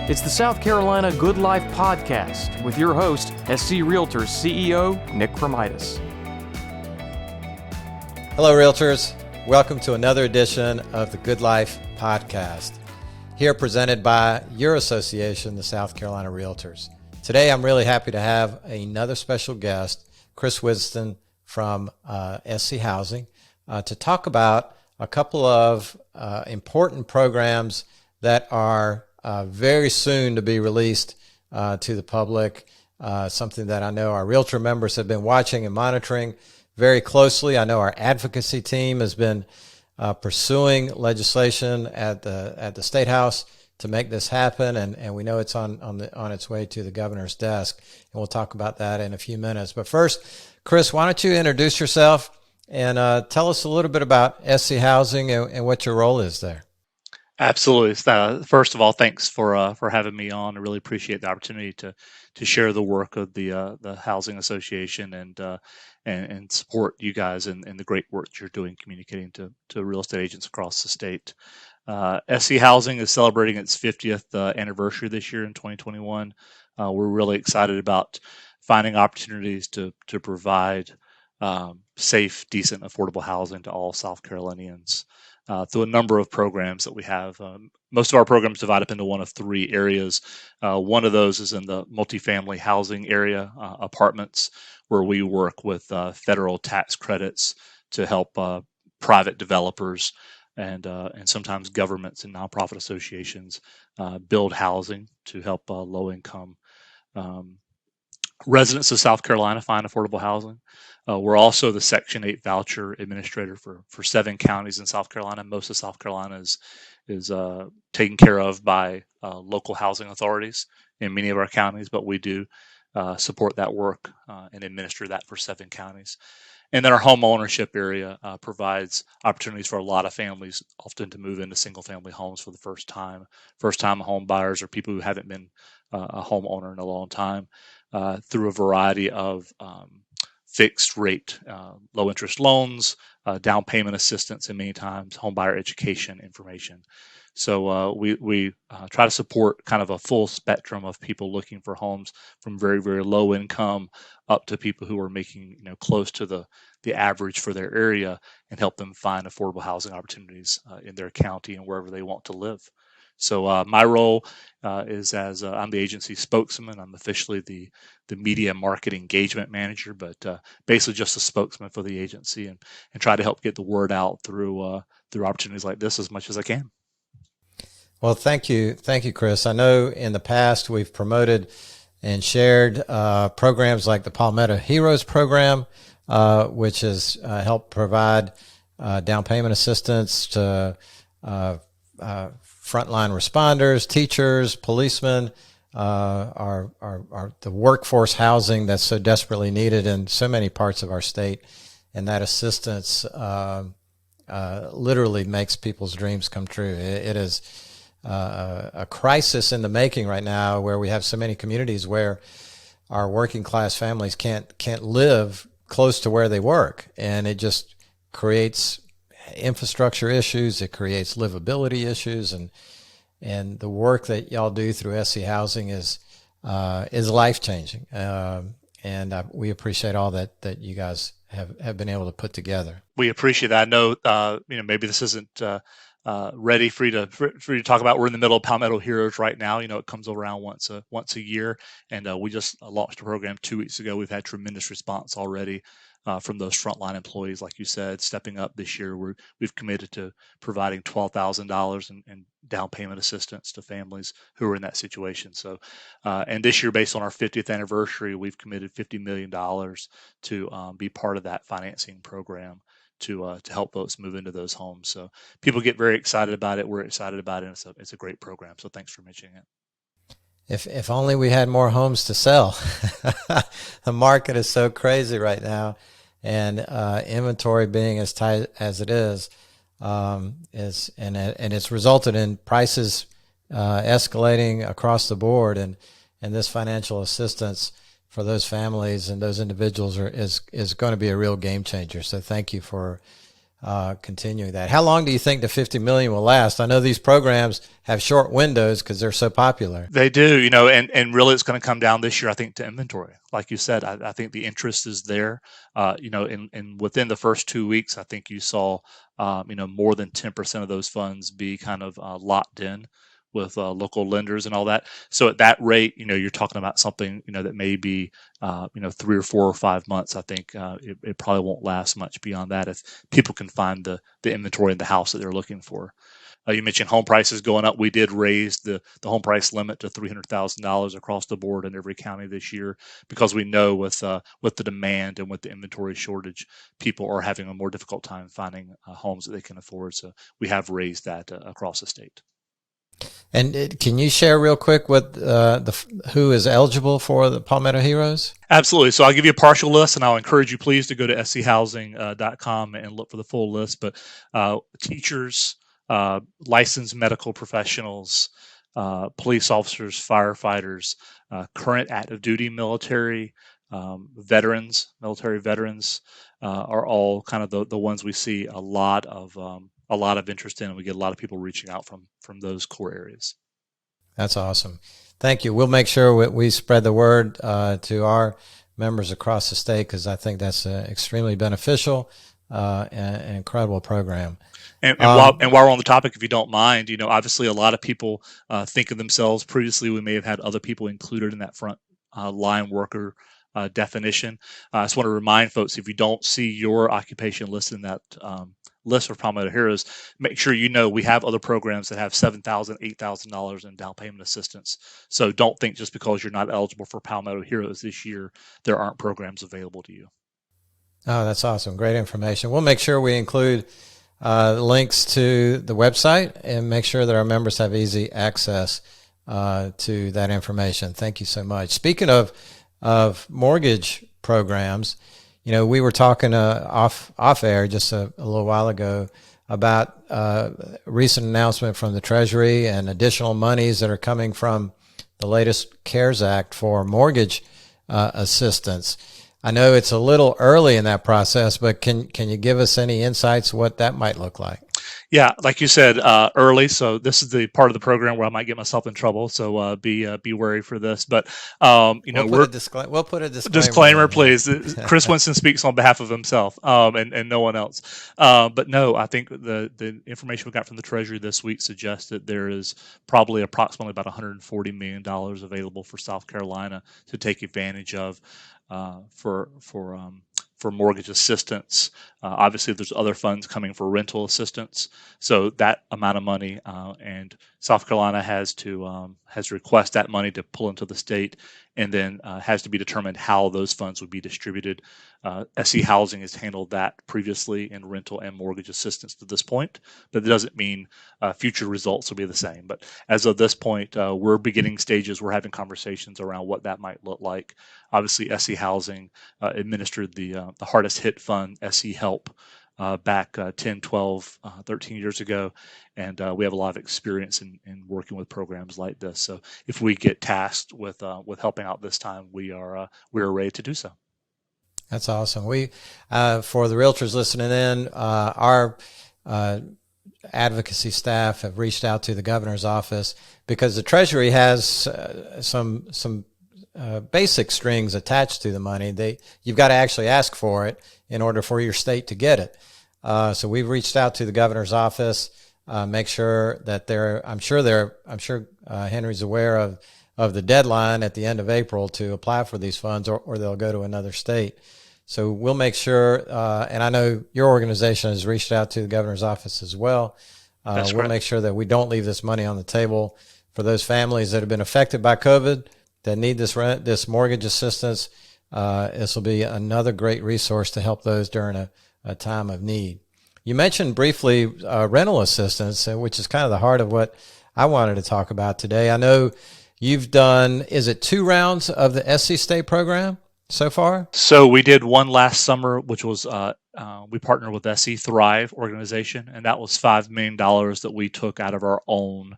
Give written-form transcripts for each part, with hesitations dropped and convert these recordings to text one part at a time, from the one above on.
It's the South Carolina Good Life Podcast with your host, SC Realtors CEO Nick Kremydas. Hello, Realtors. Welcome to another edition of the Good Life Podcast, here presented by your association, the South Carolina Realtors. Today, I'm really happy to have another special guest, Chris Winston from SC Housing, to talk about a couple of important programs that are very soon to be released to the public, something that I know our Realtor members have been watching and monitoring very closely. I know our advocacy team has been pursuing legislation at the State House to make this happen, and we know it's on its way to the governor's desk, and we'll talk about that in a few minutes. But first, Chris, why don't you introduce yourself and tell us a little bit about SC Housing and what your role is there. Absolutely. First of all, thanks for having me on. I really appreciate the opportunity to share the work of the Housing Association and support you guys and the great work that you're doing communicating to real estate agents across the state. SC Housing is celebrating its 50th anniversary this year in 2021. We're really excited about finding opportunities to provide safe, decent, affordable housing to all South Carolinians. Through a number of programs that we have. Most of our programs divide up into one of three areas. One of those is in the multifamily housing area, apartments, where we work with federal tax credits to help private developers and sometimes governments and nonprofit associations build housing to help low-income residents of South Carolina find affordable housing. We're also the Section 8 voucher administrator for 7 counties in South Carolina. Most of South Carolina is taken care of by local housing authorities in many of our counties, but we do support that work and administer that for 7 counties. And then our home ownership area provides opportunities for a lot of families, often to move into single-family homes for the first time. First-time home buyers or people who haven't been a homeowner in a long time through a variety of fixed rate, low interest loans, down payment assistance, and many times home buyer education information. So we try to support kind of a full spectrum of people looking for homes from very, very low income up to people who are making close to the average for their area and help them find affordable housing opportunities in their county and wherever they want to live. So my role is as I'm the agency spokesman. I'm officially the media market engagement manager, but basically just a spokesman for the agency and try to help get the word out through opportunities like this as much as I can. Well, thank you, Chris. I know in the past we've promoted and shared programs like the Palmetto Heroes program, which has helped provide down payment assistance to frontline responders, teachers, policemen, are the workforce housing that's so desperately needed in so many parts of our state. And that assistance literally makes people's dreams come true. It is a crisis in the making right now, where we have so many communities where our working class families can't live close to where they work, and it just creates infrastructure issues. It creates livability issues, and the work that y'all do through SC Housing is life changing. And we appreciate all that you guys have been able to put together. We appreciate that. I know maybe this isn't ready for you to talk about. We're in the middle of Palmetto Heroes right now. It comes around once a year, and we just launched a program 2 weeks ago. We've had tremendous response already from those frontline employees, like you said, stepping up this year. We've committed to providing $12,000 in down payment assistance to families who are in that situation. So, and this year, based on our 50th anniversary, we've committed $50 million to be part of that financing program to help folks move into those homes. So people get very excited about it. We're excited about it. And it's a great program. So thanks for mentioning it. If only we had more homes to sell. The market is so crazy right now, and inventory being as tight as it is it's resulted in prices escalating across the board, and this financial assistance for those families and those individuals is going to be a real game changer. So thank you for continuing that. How long do you think the $50 million will last? I know these programs have short windows because they're so popular. They do, and really it's going to come down this year, I think, to inventory. Like you said, I think the interest is there. And within the first 2 weeks, I think you saw, more than 10% of those funds be kind of locked in with local lenders and all that. So at that rate, you're talking about something, that may be, 3 or 4 or 5 months. I think it probably won't last much beyond that if people can find the inventory in the house that they're looking for. You mentioned home prices going up. We did raise the home price limit to $300,000 across the board in every county this year because we know with the demand and with the inventory shortage, people are having a more difficult time finding homes that they can afford. So we have raised that across the state. And can you share real quick what who is eligible for the Palmetto Heroes? Absolutely. So I'll give you a partial list, and I'll encourage you please to go to schousing.com and look for the full list. But teachers, licensed medical professionals, police officers, firefighters, current active duty military, military veterans are all kind of the ones we see a lot of interest in, and we get a lot of people reaching out from those core areas. That's awesome. Thank you. We'll make sure we spread the word to our members across the state because I think that's extremely beneficial and an incredible program. And while we're on the topic, if you don't mind, obviously a lot of people think of themselves. Previously, we may have had other people included in that front line worker definition. I just want to remind folks, if you don't see your occupation listed in that list for Palmetto Heroes, make sure we have other programs that have $7,000, $8,000 in down payment assistance. So don't think just because you're not eligible for Palmetto Heroes this year, there aren't programs available to you. Oh, that's awesome. Great information. We'll make sure we include links to the website and make sure that our members have easy access to that information. Thank you so much. Speaking of mortgage programs, we were talking off air just a little while ago about a recent announcement from the Treasury and additional monies that are coming from the latest CARES Act for mortgage assistance. I know it's a little early in that process, but can you give us any insights what that might look like? Yeah, like you said, early. So this is the part of the program where I might get myself in trouble. So be wary for this. But we'll put a disclaimer, please. Chris Winston speaks on behalf of himself and no one else. But no, I think the information we got from the Treasury this week suggests that there is probably approximately about $140 million available for South Carolina to take advantage of for mortgage assistance. Obviously, there's other funds coming for rental assistance. So that amount of money, and South Carolina has to request that money to pull into the state, and then has to be determined how those funds would be distributed. SC Housing has handled that previously in rental and mortgage assistance to this point, but it doesn't mean future results will be the same. But as of this point, we're beginning stages. We're having conversations around what that might look like. Obviously, SC Housing administered the hardest hit fund, SC Help, back 10, 12, 13 years ago. And we have a lot of experience in working with programs like this. So if we get tasked with helping out this time, we are ready to do so. That's awesome. We, for the realtors listening in, our advocacy staff have reached out to the governor's office because the Treasury has some basic strings attached to the money. You've got to actually ask for it in order for your state to get it. So we've reached out to the governor's office, make sure that I'm sure Henry's aware of the deadline at the end of April to apply for these funds, or they'll go to another state. So we'll make sure, and I know your organization has reached out to the governor's office as well. We'll make sure that we don't leave this money on the table for those families that have been affected by COVID that need this mortgage assistance. This will be another great resource to help those during a time of need. You mentioned briefly rental assistance, which is kind of the heart of what I wanted to talk about today. I know you've done, is it 2 rounds of the SC State program so far? So we did one last summer, which was we partnered with SC Thrive organization, and that was $5 million that we took out of our own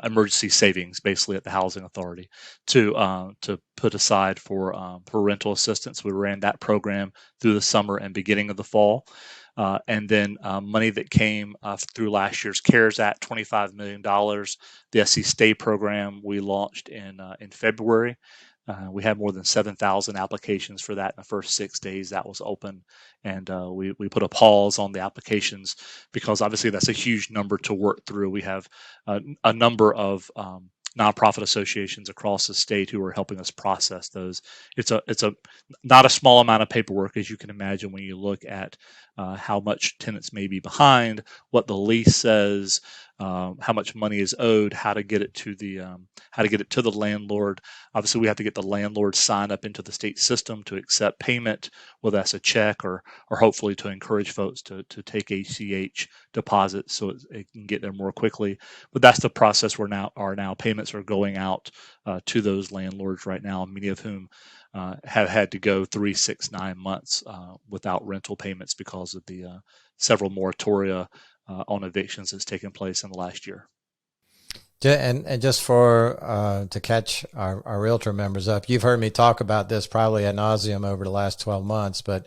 emergency savings, basically at the housing authority, to put aside for rental assistance. We ran that program through the summer and beginning of the fall. and then money that came through last year's CARES Act, $25 million. The SC Stay program we launched in February. We had more than 7,000 applications for that in the first 6 days that was open. And we put a pause on the applications because obviously that's a huge number to work through. We have a number of nonprofit associations across the state who are helping us process those. It's a not a small amount of paperwork, as you can imagine, when you look at how much tenants may be behind, what the lease says, how much money is owed, how to get it to the landlord. Obviously, we have to get the landlord signed up into the state system to accept payment, whether that's a check or hopefully to encourage folks to take ACH deposits so it can get there more quickly. But that's the process we're now. Payments are going out to those landlords right now, many of whom have had to go 3, 6, 9 months without rental payments because of the several moratoria on evictions that's taken place in the last year. And just for to catch our realtor members up, you've heard me talk about this probably ad nauseum over the last 12 months, but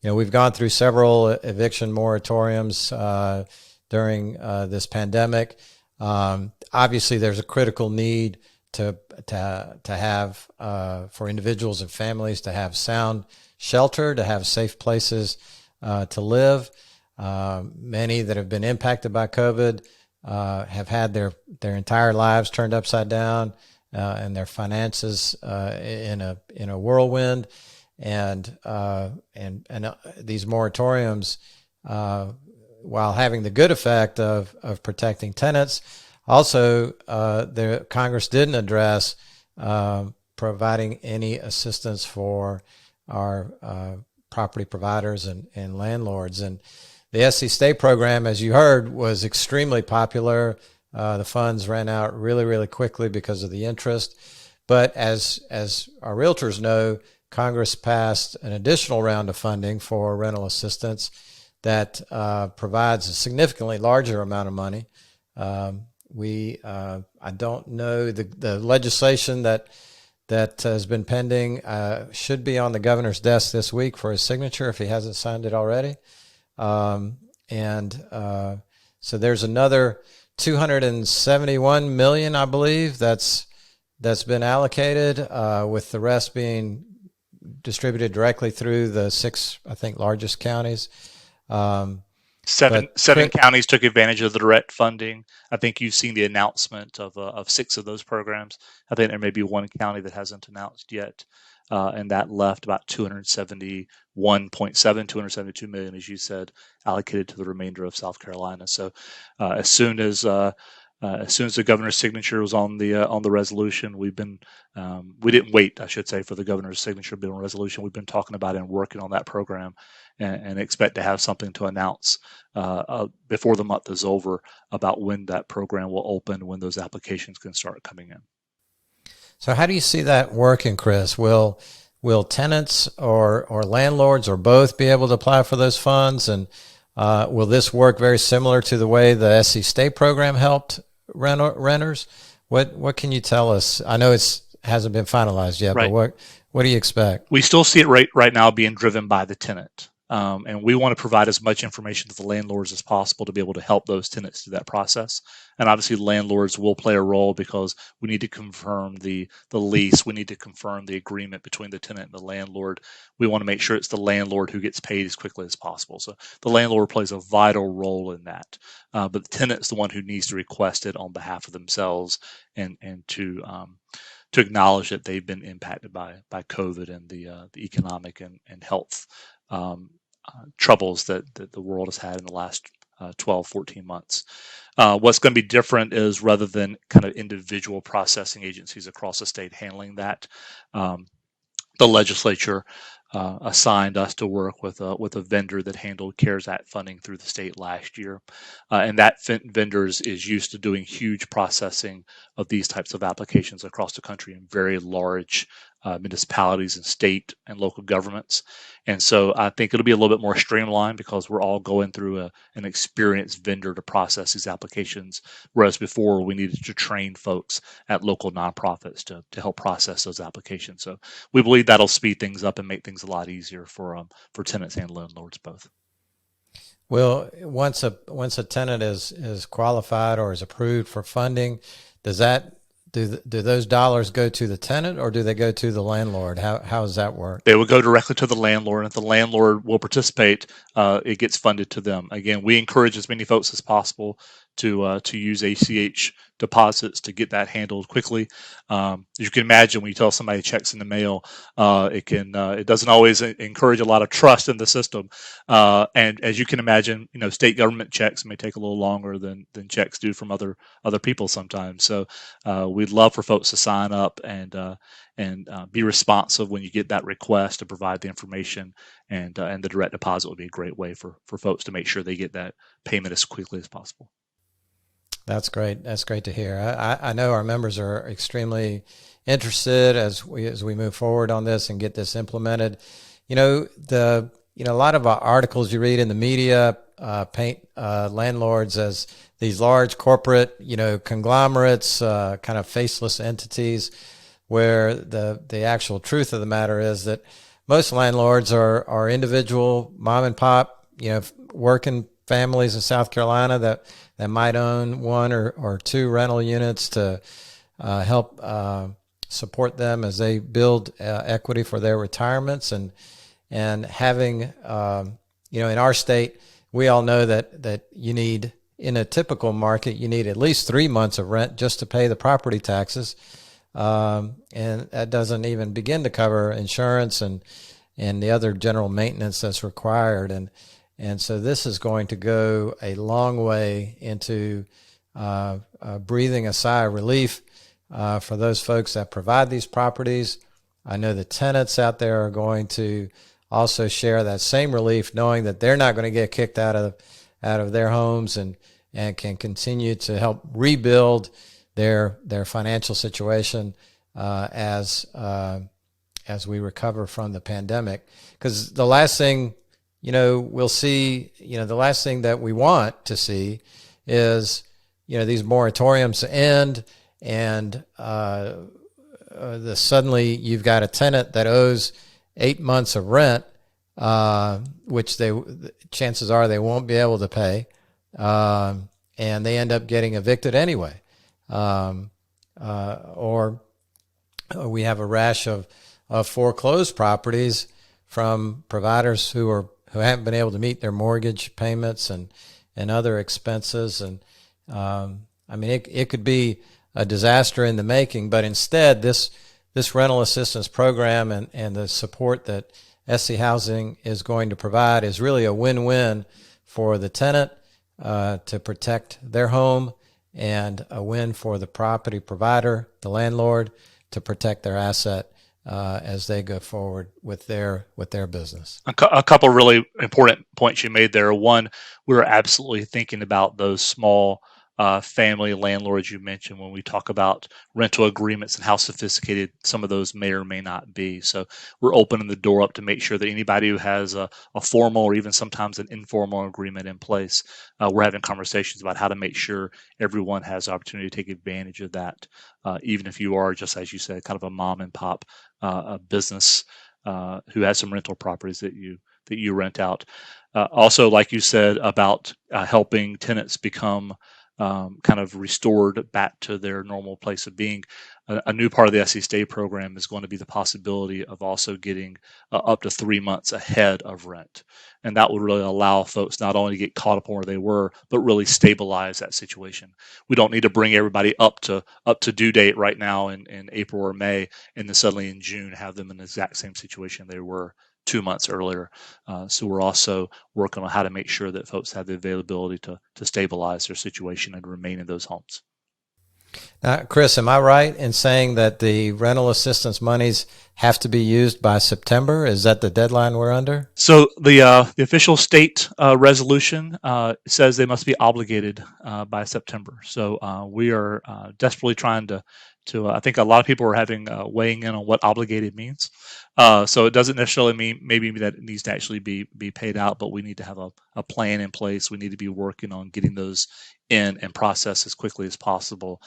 we've gone through several eviction moratoriums during this pandemic. Obviously, there's a critical need to have for individuals and families to have sound shelter, to have safe places to live. Many that have been impacted by COVID have had their entire lives turned upside down and their finances in a whirlwind. And these moratoriums, while having the good effect of protecting tenants, also the Congress didn't address providing any assistance for our property providers and landlords. And the SC Stay program, as you heard, was extremely popular. The funds ran out really, really quickly because of the interest. But as our realtors know, Congress passed an additional round of funding for rental assistance that provides a significantly larger amount of money. I don't know the legislation that has been pending should be on the governor's desk this week for his signature if he hasn't signed it already. So there's another $271 million, I believe, that's been allocated, with the rest being distributed directly through the 6, I think, largest counties. Seven counties took advantage of the direct funding. I think you've seen the announcement of 6 of those programs. I think there may be one county that hasn't announced yet. And that left about 272 million, as you said, allocated to the remainder of South Carolina. So as soon as the governor's signature was on the resolution, we didn't wait, I should say, for the governor's signature to be on the resolution. We've been talking about and working on that program, and expect to have something to announce before the month is over about when that program will open, when those applications can start coming in. So how do you see that working, Chris? Will tenants or landlords or both be able to apply for those funds? And will this work very similar to the way the SC Stay program helped renters? What can you tell us? I know it hasn't been finalized yet, right. But what do you expect? We still see it right now being driven by the tenant. And we want to provide as much information to the landlords as possible to be able to help those tenants through that process. And obviously landlords will play a role because we need to confirm the lease. We need to confirm the agreement between the tenant and the landlord. We want to make sure it's the landlord who gets paid as quickly as possible. So the landlord plays a vital role in that. But the tenant's the one who needs to request it on behalf of themselves and to acknowledge that they've been impacted by COVID and the economic and health troubles that the world has had in the last 12, 14 months. What's going to be different is rather than kind of individual processing agencies across the state handling that, the legislature assigned us to work with a vendor that handled CARES Act funding through the state last year. And that vendor is used to doing huge processing of these types of applications across the country in very large municipalities and state and local governments. And so I think it'll be a little bit more streamlined because we're all going through an experienced vendor to process these applications, whereas before we needed to train folks at local nonprofits to help process those applications. So we believe that'll speed things up and make things a lot easier for tenants and landlords both. Well, once a tenant is qualified or is approved for funding, does that do those dollars go to the tenant or do they go to the landlord? How does that work? They would go directly to the landlord, and if the landlord will participate, it gets funded to them. Again, we encourage as many folks as possible to use ACH deposits to get that handled quickly. As you can imagine, when you tell somebody checks in the mail, it doesn't always encourage a lot of trust in the system. And as you can imagine, state government checks may take a little longer than checks do from other people sometimes. So we'd love for folks to sign up and be responsive when you get that request to provide the information, and the direct deposit would be a great way for folks to make sure they get that payment as quickly as possible. That's great. That's great to hear. I know our members are extremely interested as we move forward on this and get this implemented. A lot of articles you read in the media paint landlords as these large corporate, conglomerates, kind of faceless entities, where the actual truth of the matter is that most landlords are individual mom and pop, working families in South Carolina that might own one or two rental units to help support them as they build equity for their retirements. And having, in our state, we all know that you need, in a typical market, you need at least 3 months of rent just to pay the property taxes. And that doesn't even begin to cover insurance and the other general maintenance that's required. And so this is going to go a long way into breathing a sigh of relief for those folks that provide these properties. I know the tenants out there are going to also share that same relief, knowing that they're not going to get kicked out of their homes and can continue to help rebuild their financial situation as we recover from the pandemic. Because the last thing we'll see, the last thing that we want to see is these moratoriums end and suddenly you've got a tenant that owes 8 months of rent, which chances are they won't be able to pay, and they end up getting evicted anyway. Or we have a rash of foreclosed properties from providers who haven't been able to meet their mortgage payments and other expenses. And it could be a disaster in the making, but instead this rental assistance program and the support that SC Housing is going to provide is really a win-win for the tenant to protect their home, and a win for the property provider, the landlord, to protect their asset as they go forward with their business. A couple really important points you made there. One, we're absolutely thinking about those small family landlords you mentioned when we talk about rental agreements and how sophisticated some of those may or may not be. So we're opening the door up to make sure that anybody who has a formal or even sometimes an informal agreement in place, we're having conversations about how to make sure everyone has the opportunity to take advantage of that, even if you are, just as you said, kind of a mom and pop a business who has some rental properties that you rent out. Also, like you said about helping tenants become kind of restored back to their normal place of being. A new part of the SC Stay program is going to be the possibility of also getting up to 3 months ahead of rent. And that would really allow folks not only to get caught up on where they were, but really stabilize that situation. We don't need to bring everybody up to due date right now in April or May, and then suddenly in June have them in the exact same situation they were 2 months earlier. So we're also working on how to make sure that folks have the availability to stabilize their situation and remain in those homes. Now, Chris, am I right in saying that the rental assistance monies have to be used by September? Is that the deadline we're under? So the official state resolution says they must be obligated by September. So we are desperately trying to I think a lot of people are having weighing in on what obligated means. So it doesn't necessarily mean maybe that it needs to actually be paid out, but we need to have a plan in place. We need to be working on getting those in and processed as quickly as possible,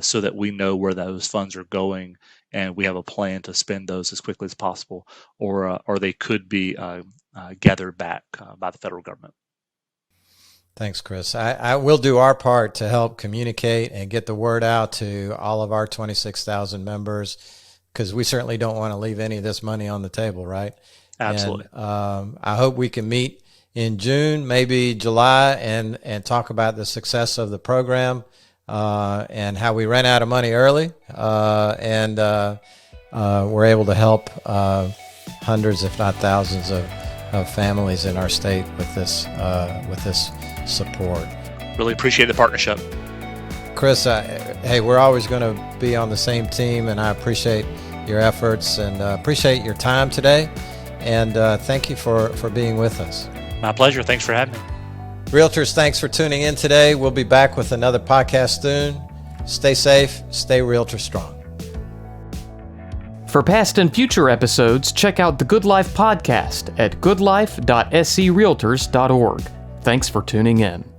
so that we know where those funds are going and we have a plan to spend those as quickly as possible, or they could be gathered back by the federal government. Thanks, Chris. I will do our part to help communicate and get the word out to all of our 26,000 members, because we certainly don't want to leave any of this money on the table, right? Absolutely. And I hope we can meet in June, maybe July, and talk about the success of the program and how we ran out of money early and we're able to help hundreds, if not thousands, of families in our state with this support. Really appreciate the partnership. Chris, hey, we're always going to be on the same team, and I appreciate your efforts and appreciate your time today. And thank you for being with us. My pleasure. Thanks for having me. Realtors, thanks for tuning in today. We'll be back with another podcast soon. Stay safe, stay Realtor strong. For past and future episodes, check out the Good Life podcast at goodlife.screaltors.org. Thanks for tuning in.